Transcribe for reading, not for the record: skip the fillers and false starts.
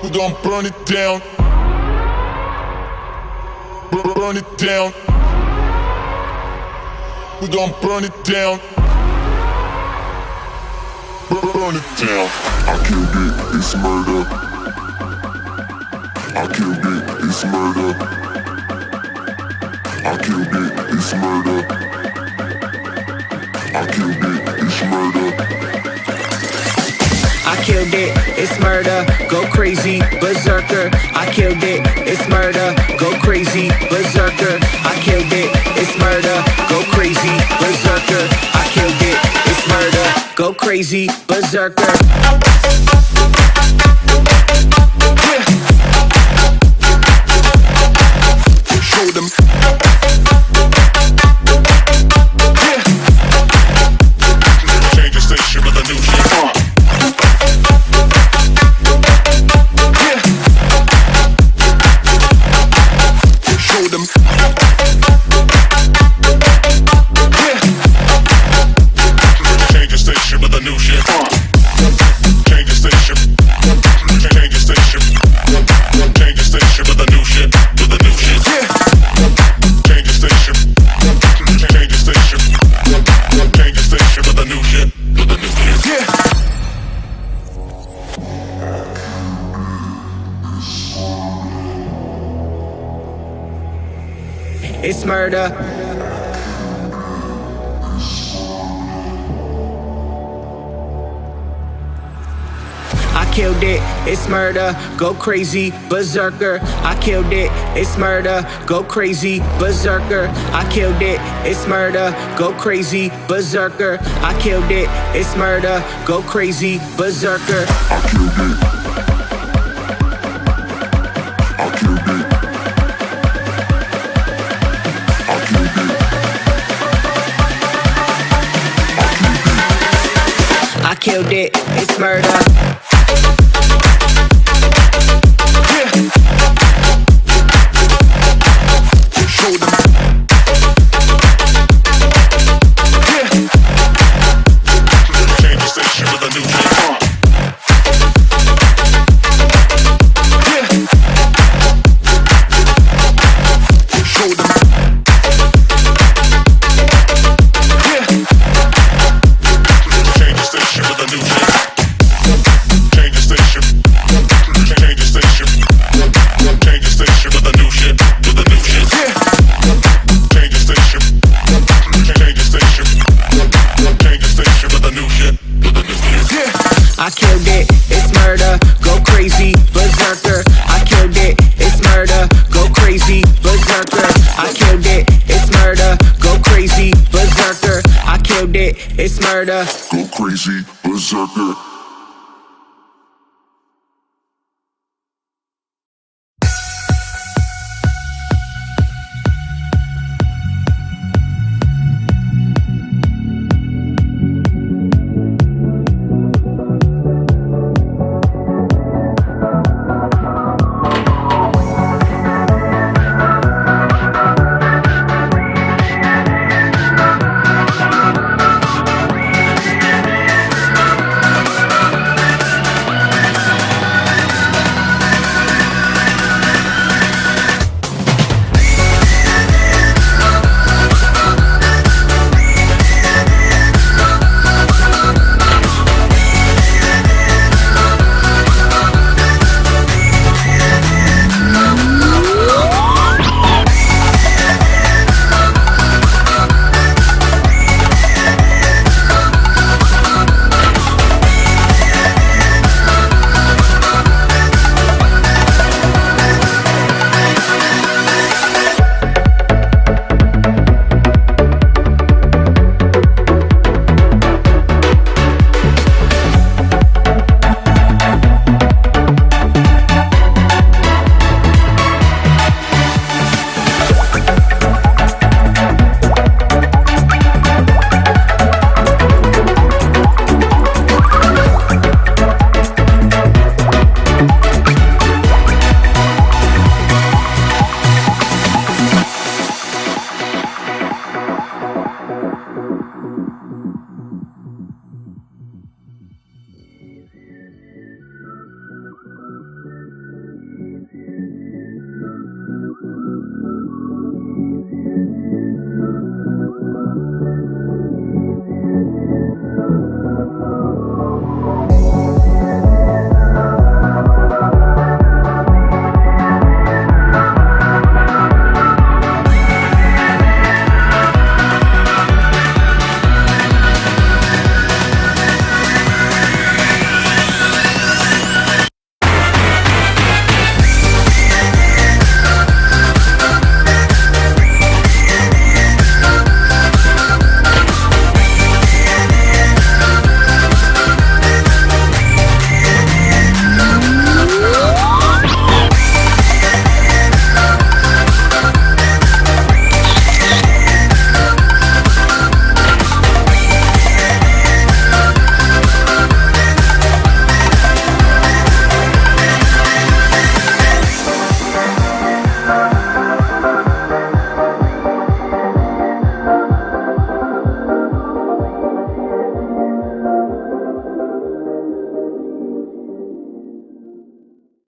We gon' burn it down. Burn it down. We gon' burn it down. Burn it down. I killed it, it's murder. I killed it, it's murder. I killed it, it's murder. I killed it, it's murder. I killed it, it's murder, go crazy, berserker. I killed it, it's murder, go crazy, berserker. I killed it, it's murder, go crazy, berserker. I killed it, it's murder, go crazy, berserker. Show them. Change the station with a new shit. It's murder. killed it, it's murder, go crazy, berserker. I killed it, it's murder, go crazy, berserker. I killed it, it's murder, go crazy, berserker. I killed it, it's murder, go crazy, berserker. I killed it. I killed it. I killed it. I killed it, it's murder. Change the station with a new hit. Change the station with a new hit. Change the station. Change the station. Change the station with a new shit. With a new shit. Change the station. Change the station. Change the station with a new shit. With a new shit. I killed it, it's murder, go crazy, berserker. I killed it, it's murder, go crazy, berserker. I killed it, it's murder, go crazy, berserker. I killed it, it's murder. Go crazy, berserker.